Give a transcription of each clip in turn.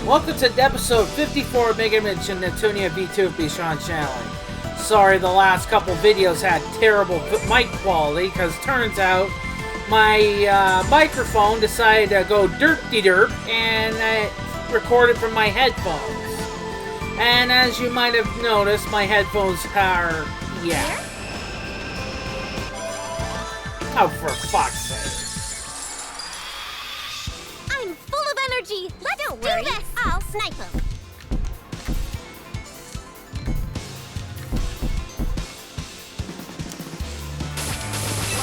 Welcome to episode 54 of Mega Mention Netonia V2 of B-sha and Shanley. Sorry the last couple videos had terrible mic quality, because turns out my microphone decided to go derp-de-derp and recorded from my headphones. And as you might have noticed, my headphones are, yeah. Oh, for fuck's sake. I'm full of energy. Let's do this. I'll snipe him.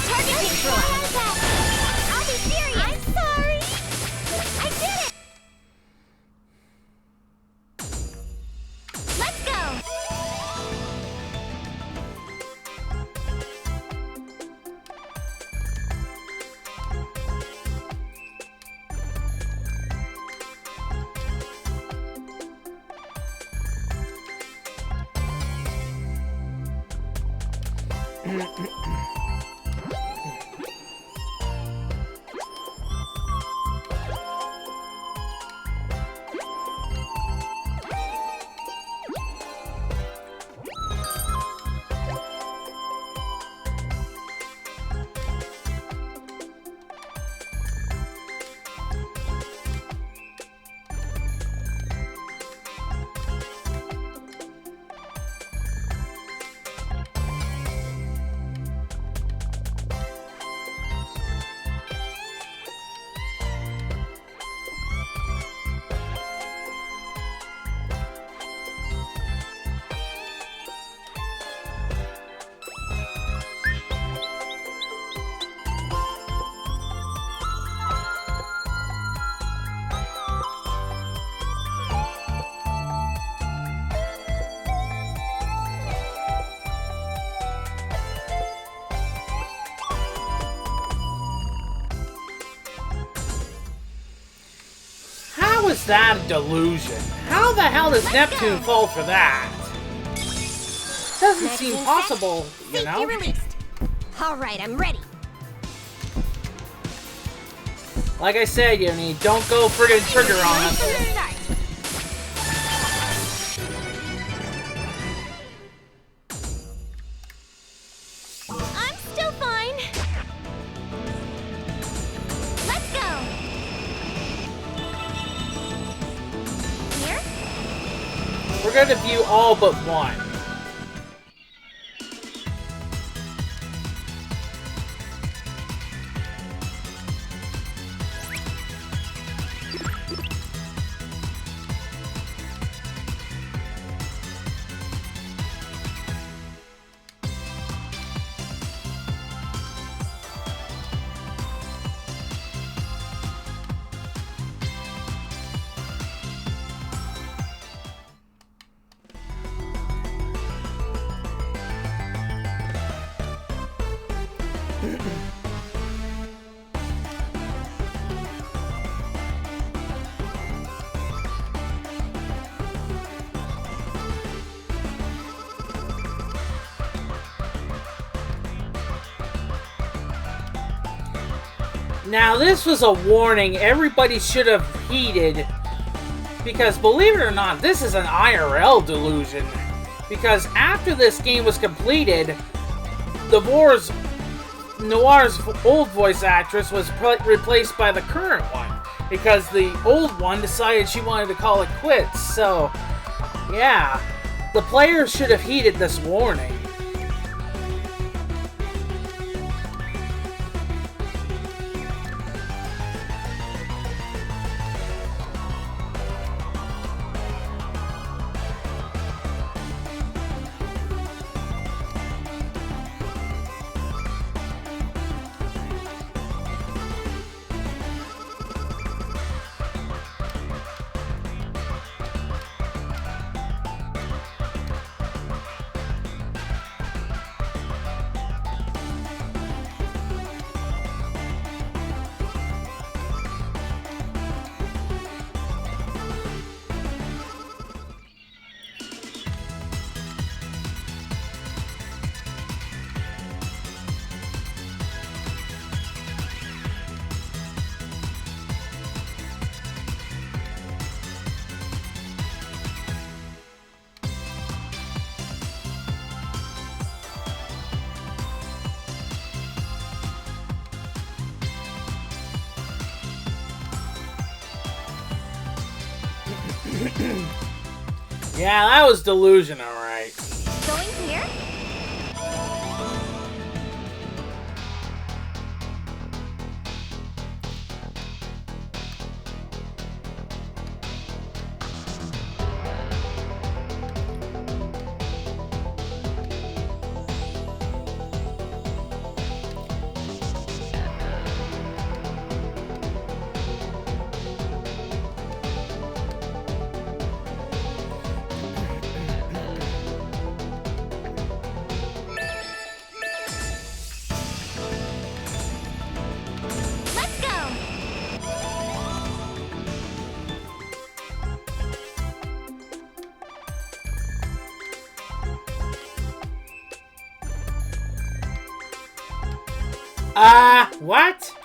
Target neutralized. I'll be serious. I'm sorry. I did it. Let's go. How is that a delusion? How the hell does Neptune fall for that? Doesn't seem possible, you know? Released. All right, I'm ready. Like I said, Yoni, don't go friggin' trigger on us. From the start. I'm still fine. Let's go. Here? We're gonna view all but one. Now, this was a warning everybody should have heeded, because believe it or not, this is an IRL delusion. Because after this game was completed, Noir's old voice actress was replaced by the current one, because the old one decided she wanted to call it quits. So, yeah, the players should have heeded this warning. Yeah, that was delusion, alright. Going here? What?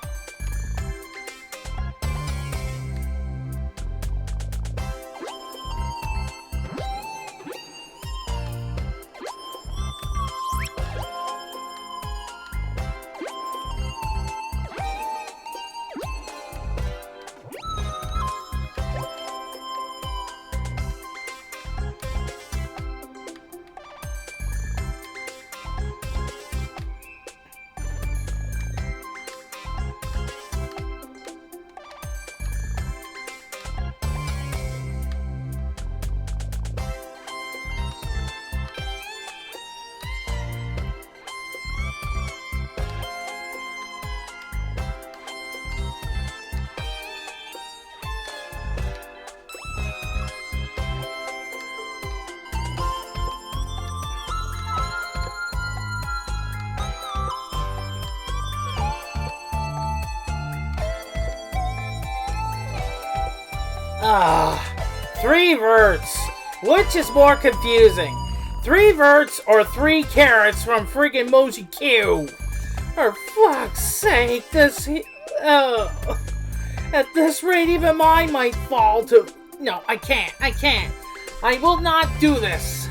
Three verts. Which is more confusing? 3 verts or 3 carrots from friggin' Moji Q? For fuck's sake, this... at this rate, even mine might fall to... No, I can't. I will not do this.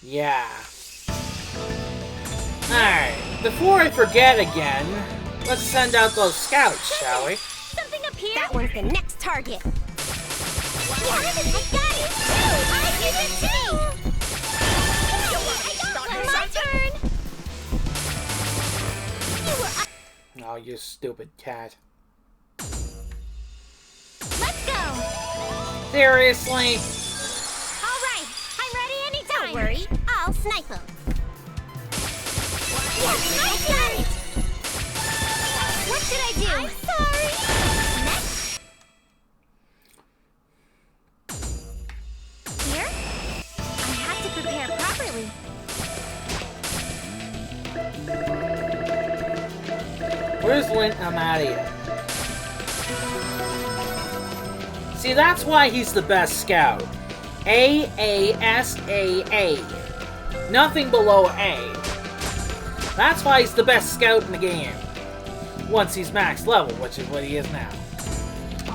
Yeah. Alright, before I forget again, let's send out those scouts, shall we? Something up here? That one's the next target. I got it too! My turn! Oh, you stupid cat. Let's go! Seriously? Alright, I'm ready anytime! Don't worry, I'll snipe him. Yes, I got it! What should I do? I'm sorry! Next. Here? I have to prepare properly. Where's Lint Amadia? See, that's why he's the best scout. A-A-S-A-A. Nothing below A. That's why he's the best scout in the game. Once he's max level, which is what he is now.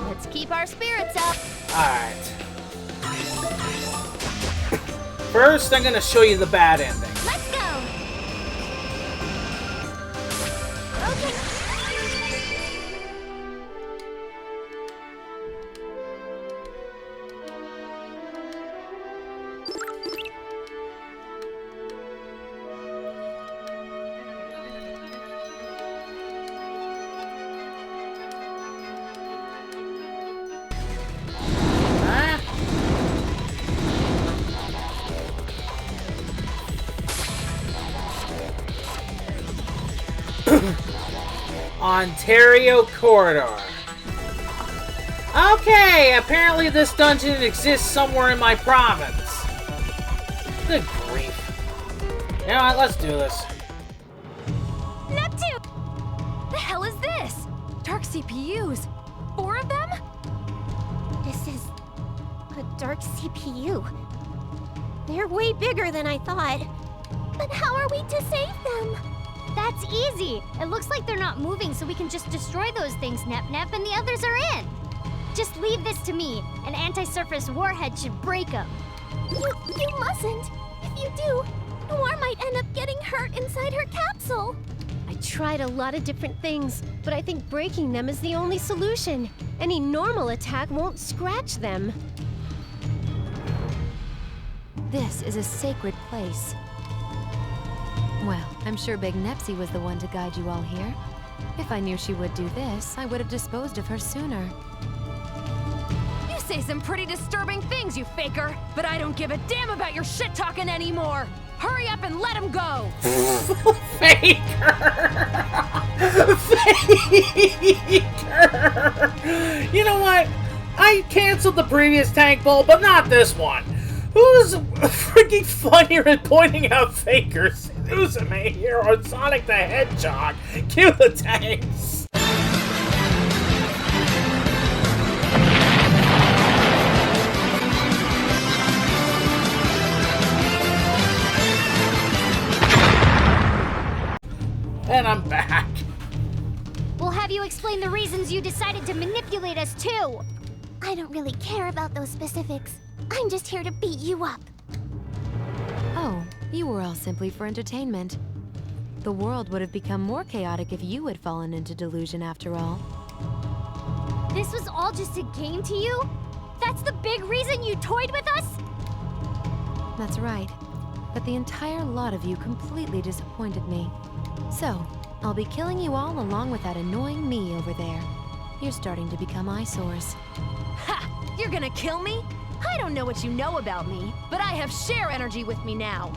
Let's keep our spirits up. Alright. First, I'm gonna show you the bad ending. Let's go! Okay. Ontario Corridor. Okay, apparently this dungeon exists somewhere in my province. Good grief. You know what, let's do this. Neptune! The hell is this? Dark CPUs. 4 of them? This is a dark CPU. They're way bigger than I thought. But how are we to save them? That's easy. It looks like they're not moving, so we can just destroy those things, Nep, and the others are in. Just leave this to me. An anti-surface warhead should break them. You mustn't. If you do, Noir might end up getting hurt inside her capsule. I tried a lot of different things, but I think breaking them is the only solution. Any normal attack won't scratch them. This is a sacred place. Well, I'm sure Big Nepsy was the one to guide you all here. If I knew she would do this, I would have disposed of her sooner. You say some pretty disturbing things, you faker, but I don't give a damn about your shit-talking anymore! Hurry up and let him go! Faker! Faker! You know what? I canceled the previous tank bowl, but not this one. Who's freaking funnier at pointing out fakers? Uzume here or Sonic the Hedgehog? Cue the tanks! And I'm back. We'll have you explain the reasons you decided to manipulate us too. I don't really care about those specifics. I'm just here to beat you up. Oh, you were all simply for entertainment. The world would have become more chaotic if you had fallen into delusion after all. This was all just a game to you? That's the big reason you toyed with us? That's right. But the entire lot of you completely disappointed me. So, I'll be killing you all along with that annoying me over there. You're starting to become eyesores. Ha! You're gonna kill me? I don't know what you know about me, but I have share energy with me now.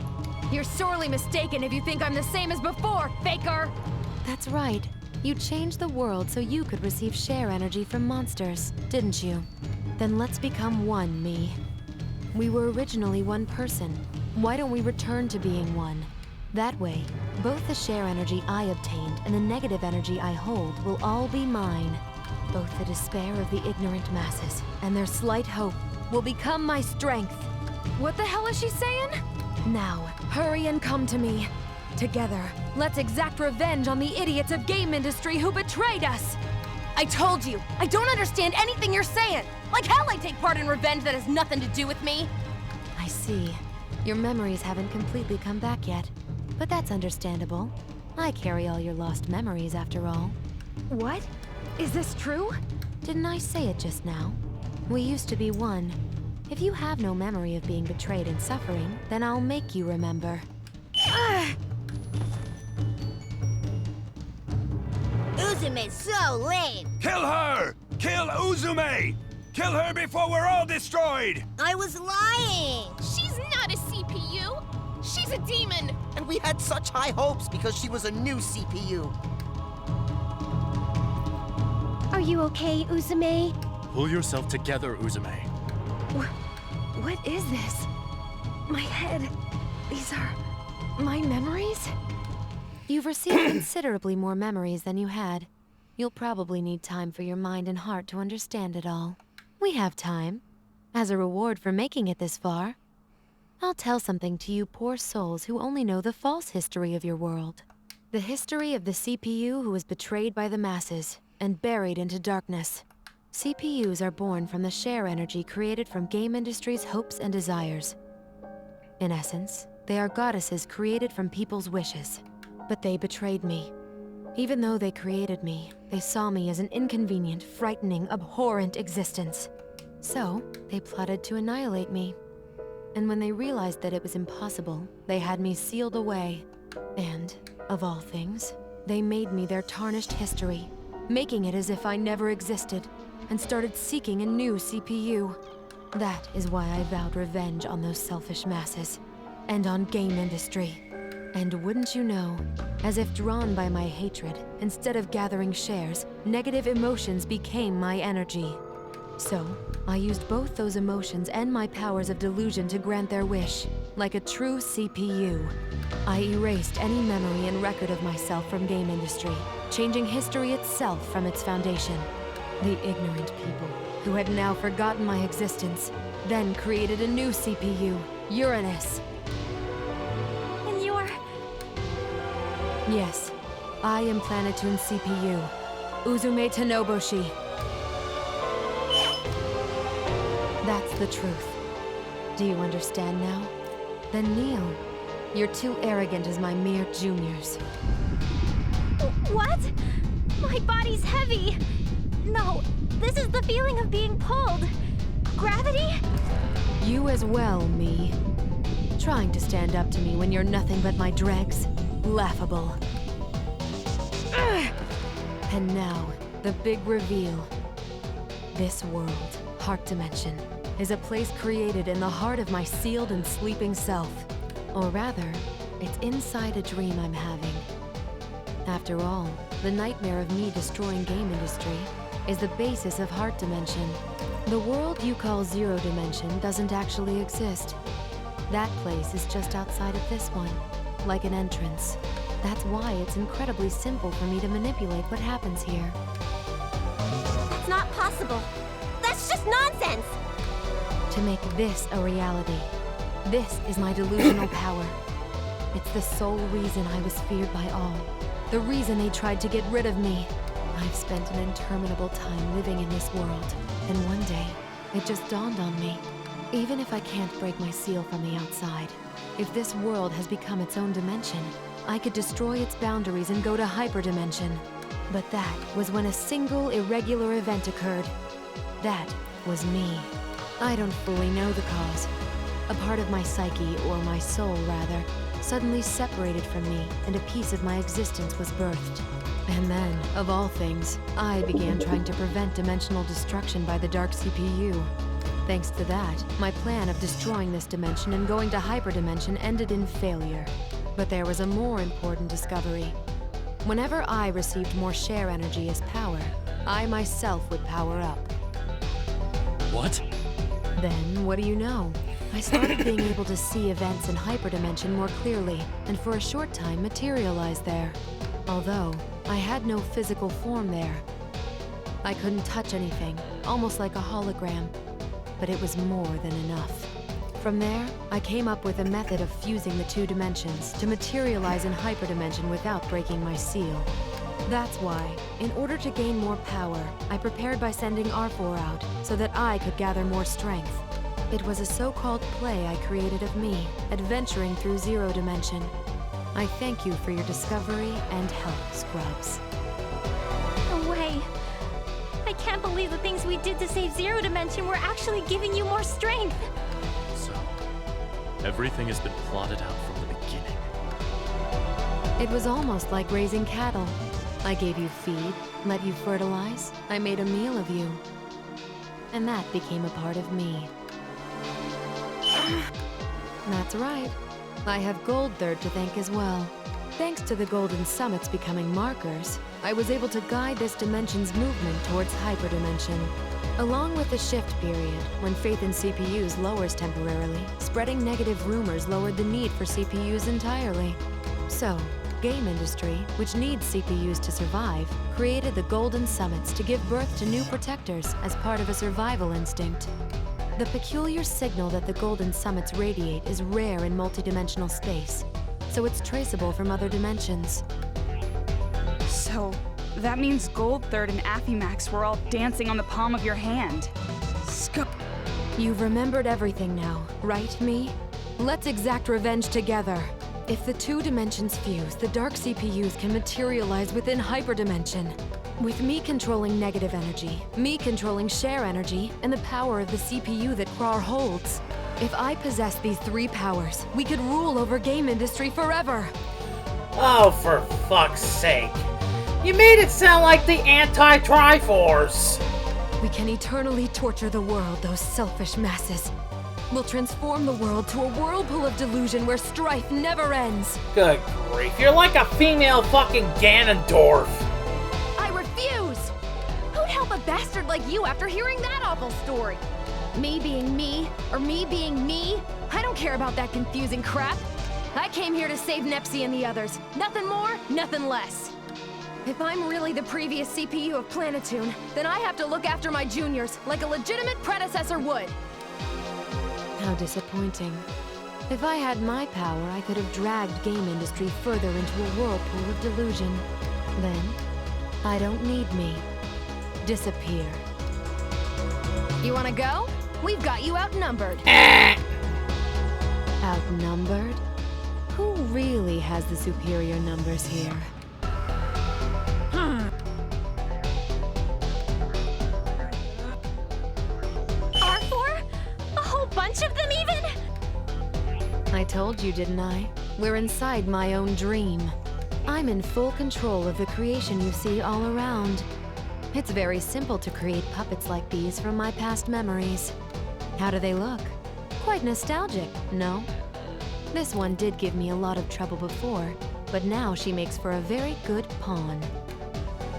You're sorely mistaken if you think I'm the same as before, faker! That's right. You changed the world so you could receive share energy from monsters, didn't you? Then let's become one, me. We were originally one person. Why don't we return to being one? That way, both the share energy I obtained and the negative energy I hold will all be mine. Both the despair of the ignorant masses and their slight hope will become my strength. What the hell is she saying? Now, hurry and come to me. Together, let's exact revenge on the idiots of game industry who betrayed us. I told you, I don't understand anything you're saying. Like hell I take part in revenge that has nothing to do with me. I see. Your memories haven't completely come back yet. But that's understandable. I carry all your lost memories after all. What? Is this true? Didn't I say it just now? We used to be one. If you have no memory of being betrayed and suffering, then I'll make you remember. Uzume's so lame. Kill her! Kill Uzume! Kill her before we're all destroyed! I was lying. She's not a CPU! She's a demon! And we had such high hopes because she was a new CPU. Are you okay, Uzume? Pull yourself together, Uzume. What is this? My head. These are my memories? You've received considerably more memories than you had. You'll probably need time for your mind and heart to understand it all. We have time. As a reward for making it this far, I'll tell something to you poor souls who only know the false history of your world. The history of the CPU who was betrayed by the masses and buried into darkness. CPUs are born from the share energy created from game industry's hopes and desires. In essence, they are goddesses created from people's wishes. But they betrayed me. Even though they created me, they saw me as an inconvenient, frightening, abhorrent existence. So, they plotted to annihilate me. And when they realized that it was impossible, they had me sealed away. And, of all things, they made me their tarnished history, making it as if I never existed, and started seeking a new CPU. That is why I vowed revenge on those selfish masses, and on game industry. And wouldn't you know, as if drawn by my hatred, instead of gathering shares, negative emotions became my energy. So, I used both those emotions and my powers of delusion to grant their wish, like a true CPU. I erased any memory and record of myself from game industry, changing history itself from its foundation. The ignorant people, who had now forgotten my existence, then created a new CPU, Uranus. And you're Yes, I am Planetoon's CPU, Uzume Tenoboshi. That's the truth. Do you understand now? Then kneel. You're too arrogant as my mere juniors. What? My body's heavy. No, this is the feeling of being pulled. Gravity? You as well, me. Trying to stand up to me when you're nothing but my dregs. Laughable. And now, the big reveal. This world, Heart Dimension, is a place created in the heart of my sealed and sleeping self. Or rather, it's inside a dream I'm having. After all, the nightmare of me destroying game industry is the basis of Heart Dimension. The world you call Zero Dimension doesn't actually exist. That place is just outside of this one, like an entrance. That's why it's incredibly simple for me to manipulate what happens here. That's not possible. That's just nonsense. To make this a reality, this is my delusional power. It's the sole reason I was feared by all. The reason they tried to get rid of me. I've spent an interminable time living in this world, and one day, it just dawned on me. Even if I can't break my seal from the outside, if this world has become its own dimension, I could destroy its boundaries and go to hyperdimension. But that was when a single irregular event occurred. That was me. I don't fully know the cause. A part of my psyche, or my soul rather, suddenly separated from me, and a piece of my existence was birthed. And then, of all things, I began trying to prevent dimensional destruction by the Dark CPU. Thanks to that, my plan of destroying this dimension and going to hyperdimension ended in failure. But there was a more important discovery. Whenever I received more share energy as power, I myself would power up. What? Then, what do you know? I started being able to see events in hyperdimension more clearly, and for a short time materialize there. Although, I had no physical form there. I couldn't touch anything, almost like a hologram. But it was more than enough. From there, I came up with a method of fusing the two dimensions to materialize in hyperdimension without breaking my seal. That's why, in order to gain more power, I prepared by sending R4 out so that I could gather more strength. It was a so-called play I created of me, adventuring through Zero Dimension. I thank you for your discovery and help, Scrubs. No way. I can't believe the things we did to save Zero Dimension were actually giving you more strength. So, everything has been plotted out from the beginning. It was almost like raising cattle. I gave you feed, let you fertilize, I made a meal of you. And that became a part of me. That's right. I have Gold Third to thank as well. Thanks to the Golden Summits becoming markers, I was able to guide this dimension's movement towards hyperdimension. Along with the shift period, when faith in CPUs lowers temporarily, spreading negative rumors lowered the need for CPUs entirely. So, game industry, which needs CPUs to survive, created the Golden Summits to give birth to new protectors as part of a survival instinct. The peculiar signal that the Golden Summits radiate is rare in multidimensional space, so it's traceable from other dimensions. So, that means Gold Third and Affymax were all dancing on the palm of your hand. You've remembered everything now, right, me? Let's exact revenge together. If the two dimensions fuse, the Dark CPUs can materialize within hyperdimension. With me controlling negative energy, me controlling share energy, and the power of the CPU that Krar holds. If I possess these three powers, we could rule over game industry forever! Oh, for fuck's sake. You made it sound like the anti-Triforce! We can eternally torture the world, those selfish masses. We'll transform the world to a whirlpool of delusion where strife never ends. Good grief, you're like a female fucking Ganondorf. I refuse! Who'd help a bastard like you after hearing that awful story? Me being me, or me being me? I don't care about that confusing crap. I came here to save Nepsi and the others. Nothing more, nothing less. If I'm really the previous CPU of Planetoon, then I have to look after my juniors like a legitimate predecessor would. How disappointing. If I had my power, I could have dragged game industry further into a whirlpool of delusion. Then, I don't need me. Disappear. You wanna go? We've got you outnumbered. Outnumbered? Who really has the superior numbers here? R4? A whole bunch of them even? I told you, didn't I? We're inside my own dream. I'm in full control of the creation you see all around. It's very simple to create puppets like these from my past memories. How do they look? Quite nostalgic, no? This one did give me a lot of trouble before, but now she makes for a very good pawn.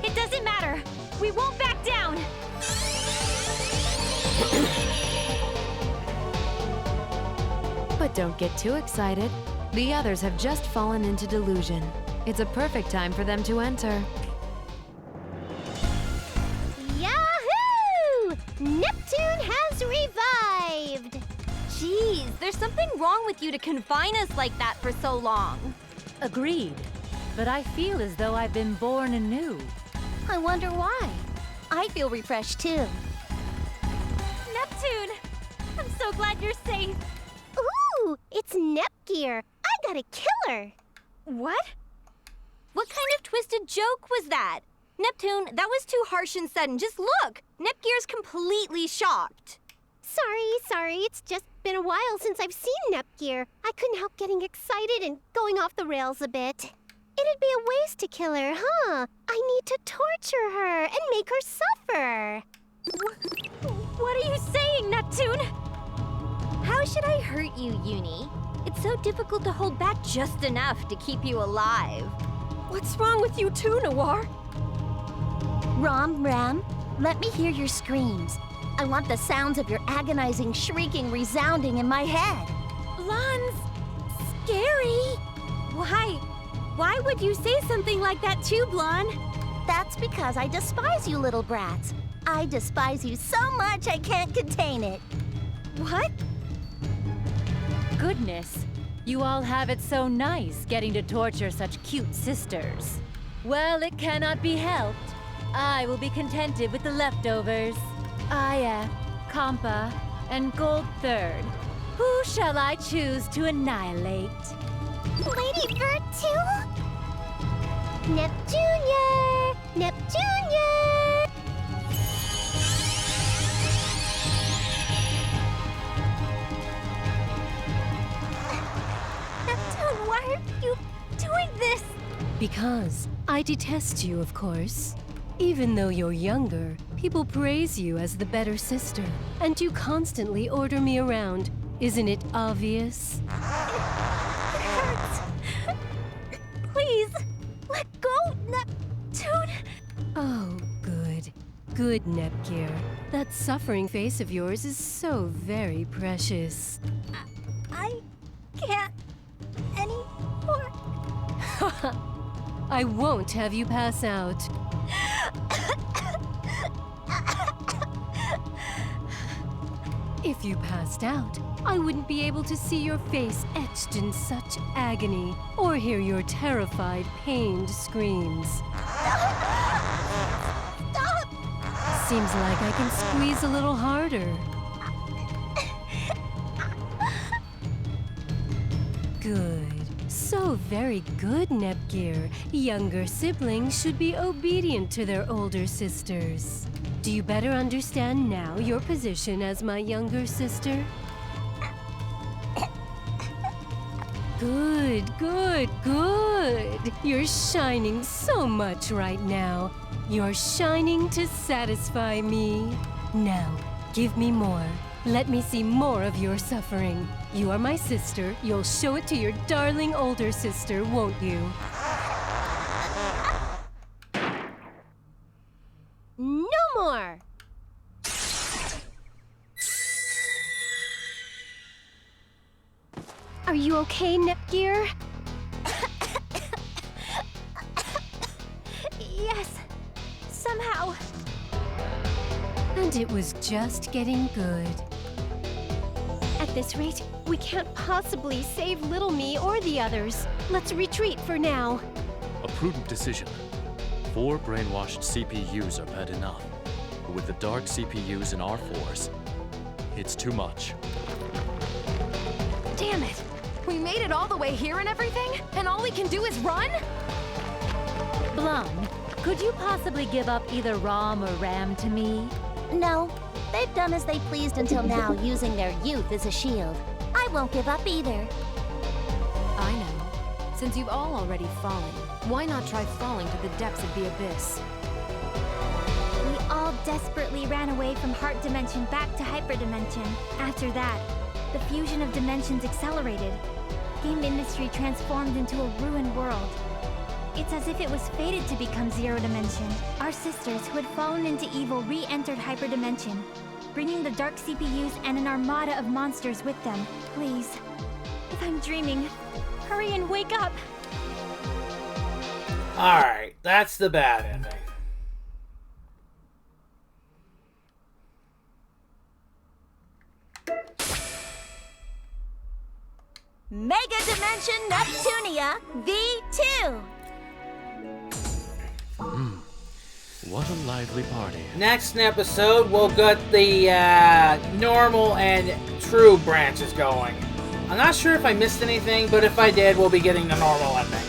It doesn't matter. We won't back down. But don't get too excited. The others have just fallen into delusion. It's a perfect time for them to enter. Yahoo! Neptune has revived! Jeez, there's something wrong with you to confine us like that for so long. Agreed. But I feel as though I've been born anew. I wonder why. I feel refreshed too. Neptune! I'm so glad you're safe. Ooh, it's Nepgear. I got a killer. What? What kind of twisted joke was that? Neptune, that was too harsh and sudden. Just look! Nepgear's completely shocked. Sorry. It's just been a while since I've seen Nepgear. I couldn't help getting excited and going off the rails a bit. It'd be a waste to kill her, huh? I need to torture her and make her suffer. What are you saying, Neptune? How should I hurt you, Uni? It's so difficult to hold back just enough to keep you alive. What's wrong with you too, Noir? Ram, let me hear your screams. I want the sounds of your agonizing shrieking resounding in my head. Blonde's scary. Why would you say something like that too, Blonde? That's because I despise you little brats. I despise you so much I can't contain it. What? Goodness, you all have it so nice getting to torture such cute sisters. Well, it cannot be helped. I will be contented with the leftovers. Aya, Kampa, and Gold Third. Who shall I choose to annihilate? Lady Bird too? Neptunior! Neptunior! Neptune, why are you doing this? Because I detest you, of course. Even though you're younger, people praise you as the better sister. And you constantly order me around. Isn't it obvious? It hurts. Please, let go, Neptune. Oh, good. Good, Nepgear. That suffering face of yours is so very precious. I can't anymore. I won't have you pass out. If you passed out, I wouldn't be able to see your face etched in such agony, or hear your terrified, pained screams. Stop! Seems like I can squeeze a little harder. Good. So very good, Nepgear. Younger siblings should be obedient to their older sisters. Do you better understand now your position as my younger sister? Good. You're shining so much right now. You're shining to satisfy me. Now, give me more. Let me see more of your suffering. You are my sister. You'll show it to your darling older sister, won't you? No more! Are you okay, Nepgear? Yes, somehow. And it was just getting good. At this rate, we can't possibly save little me or the others. Let's retreat for now. A prudent decision. 4 brainwashed CPUs are bad enough. But with the dark CPUs in our force, it's too much. Damn it! We made it all the way here and everything, and all we can do is run? Blonde, could you possibly give up either ROM or RAM to me? No. They've done as they pleased until now, using their youth as a shield. I won't give up either. I know. Since you've all already fallen, why not try falling to the depths of the abyss? We all desperately ran away from Heart Dimension back to Hyper Dimension. After that, the fusion of dimensions accelerated. Game industry transformed into a ruined world. It's as if it was fated to become Zero Dimension. Our sisters, who had fallen into evil, re-entered Hyper Dimension, bringing the dark CPUs and an armada of monsters with them. Please, if I'm dreaming, hurry and wake up! Alright, that's the bad ending. Mega Dimension Neptunia V2! What a lively party. Next episode, we'll get the normal and true branches going. I'm not sure if I missed anything, but if I did, we'll be getting the normal ending.